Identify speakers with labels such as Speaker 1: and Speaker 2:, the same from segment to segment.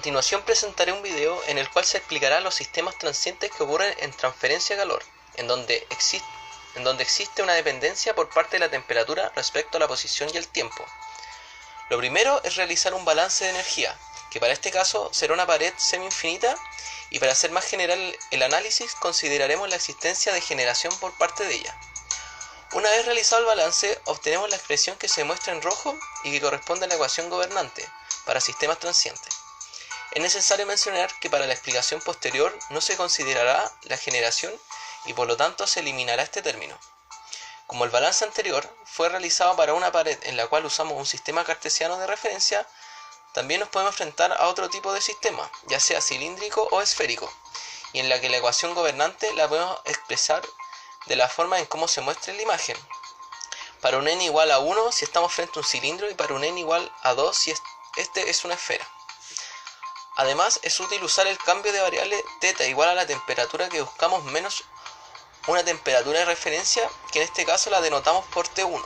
Speaker 1: continuación presentaré un video en el cual se explicará los sistemas transientes que ocurren en transferencia de calor, en donde existe una dependencia por parte de la temperatura respecto a la posición y el tiempo. Lo primero es realizar un balance de energía, que para este caso será una pared semi-infinita, y para hacer más general el análisis consideraremos la existencia de generación por parte de ella. Una vez realizado el balance, obtenemos la expresión que se muestra en rojo y que corresponde a la ecuación gobernante para sistemas transientes. Es necesario mencionar que para la explicación posterior no se considerará la generación y por lo tanto se eliminará este término. Como el balance anterior fue realizado para una pared en la cual usamos un sistema cartesiano de referencia, también nos podemos enfrentar a otro tipo de sistema, ya sea cilíndrico o esférico, y en la que la ecuación gobernante la podemos expresar de la forma en cómo se muestra en la imagen. Para un n igual a 1 si estamos frente a un cilindro y para un n igual a 2 si este es una esfera. Además, es útil usar el cambio de variable θ igual a la temperatura que buscamos menos una temperatura de referencia, que en este caso la denotamos por T1,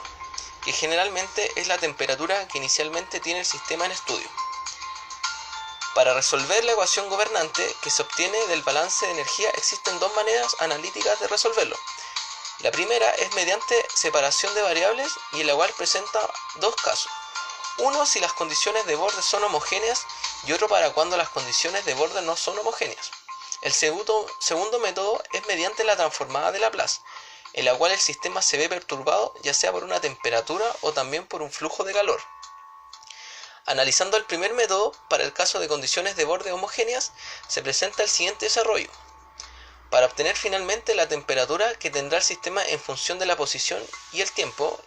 Speaker 1: que generalmente es la temperatura que inicialmente tiene el sistema en estudio. Para resolver la ecuación gobernante que se obtiene del balance de energía existen dos maneras analíticas de resolverlo. La primera es mediante separación de variables y en la cual presenta dos casos. Uno si las condiciones de borde son homogéneas y otro para cuando las condiciones de borde no son homogéneas. El segundo método es mediante la transformada de Laplace, en la cual el sistema se ve perturbado ya sea por una temperatura o también por un flujo de calor. Analizando el primer método, para el caso de condiciones de borde homogéneas, se presenta el siguiente desarrollo. Para obtener finalmente la temperatura que tendrá el sistema en función de la posición y el tiempo,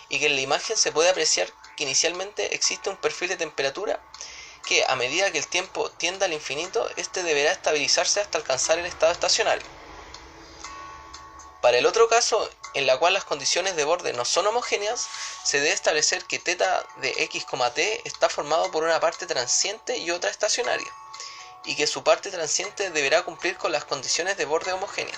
Speaker 1: y que en la imagen se puede apreciar que inicialmente existe un perfil de temperatura que a medida que el tiempo tienda al infinito, este deberá estabilizarse hasta alcanzar el estado estacionario. Para el otro caso, en la cual las condiciones de borde no son homogéneas, se debe establecer que θ de x, t está formado por una parte transiente y otra estacionaria, y que su parte transiente deberá cumplir con las condiciones de borde homogéneas.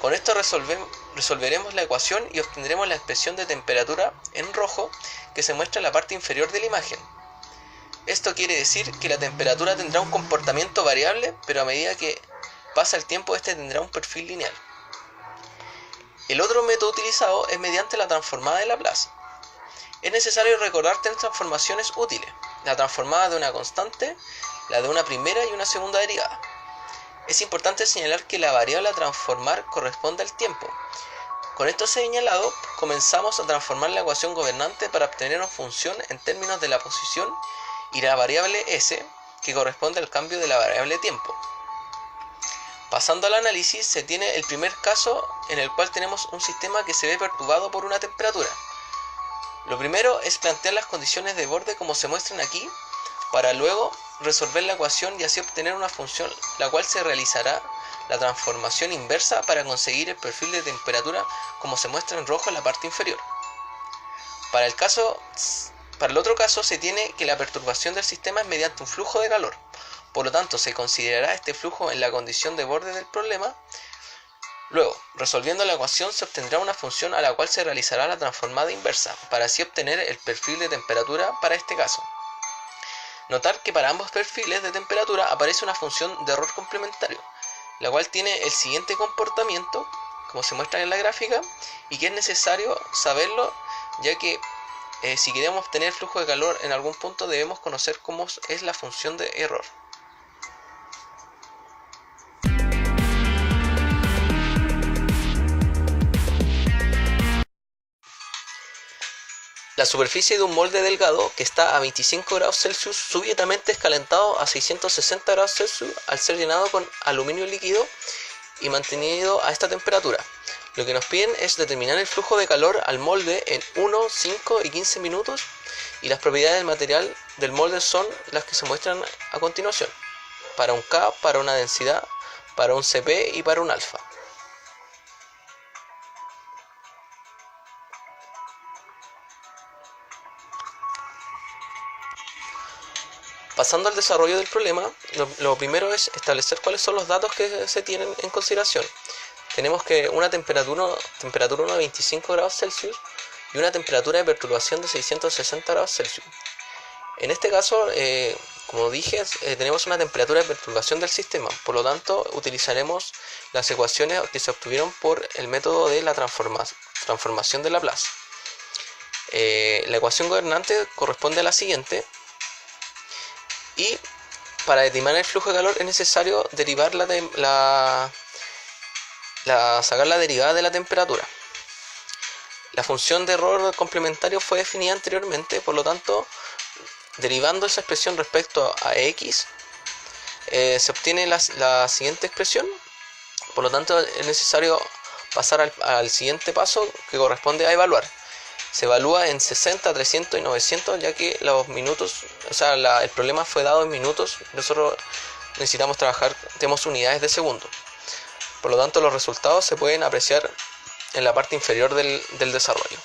Speaker 1: Con esto resolveremos la ecuación y obtendremos la expresión de temperatura en rojo que se muestra en la parte inferior de la imagen. Esto quiere decir que la temperatura tendrá un comportamiento variable, pero a medida que pasa el tiempo este tendrá un perfil lineal. El otro método utilizado es mediante la transformada de Laplace. Es necesario recordar tres transformaciones útiles: la transformada de una constante, la de una primera y una segunda derivada. Es importante señalar que la variable a transformar corresponde al tiempo. Con esto señalado, comenzamos a transformar la ecuación gobernante para obtener una función en términos de la posición y la variable s, que corresponde al cambio de la variable tiempo. Pasando al análisis, se tiene el primer caso en el cual tenemos un sistema que se ve perturbado por una temperatura. Lo primero es plantear las condiciones de borde como se muestran aquí, para luego resolver la ecuación y así obtener una función, la cual se realizará la transformación inversa para conseguir el perfil de temperatura como se muestra en rojo en la parte inferior. Para el otro caso se tiene que la perturbación del sistema es mediante un flujo de calor, por lo tanto se considerará este flujo en la condición de borde del problema. Luego, resolviendo la ecuación se obtendrá una función a la cual se realizará la transformada inversa, para así obtener el perfil de temperatura para este caso. Notar que para ambos perfiles de temperatura aparece una función de error complementario, la cual tiene el siguiente comportamiento, como se muestra en la gráfica, y que es necesario saberlo, ya que si queremos obtener flujo de calor en algún punto debemos conocer cómo es la función de error. La superficie de un molde delgado que está a 25 grados Celsius súbitamente es calentado a 660 grados Celsius al ser llenado con aluminio líquido y mantenido a esta temperatura. Lo que nos piden es determinar el flujo de calor al molde en 1, 5 y 15 minutos, y las propiedades del material del molde son las que se muestran a continuación, para un K, para una densidad, para un Cp y para un alfa. Pasando al desarrollo del problema, lo primero es establecer cuáles son los datos que se tienen en consideración. Tenemos que una temperatura de 25 grados Celsius y una temperatura de perturbación de 660 grados Celsius. En este caso como dije, tenemos una temperatura de perturbación del sistema, por lo tanto utilizaremos las ecuaciones que se obtuvieron por el método de la transformación de Laplace. La ecuación gobernante corresponde a la siguiente, y para determinar el flujo de calor es necesario derivar sacar la derivada de la temperatura. La función de error complementario fue definida anteriormente, por lo tanto, derivando esa expresión respecto a x, se obtiene la siguiente expresión. Por lo tanto, es necesario pasar al siguiente paso, que corresponde a evaluar. Se evalúa en 60, 300 y 900, ya que los minutos, el problema fue dado en minutos. Nosotros necesitamos trabajar, tenemos unidades de segundo. Por lo tanto, los resultados se pueden apreciar en la parte inferior del desarrollo.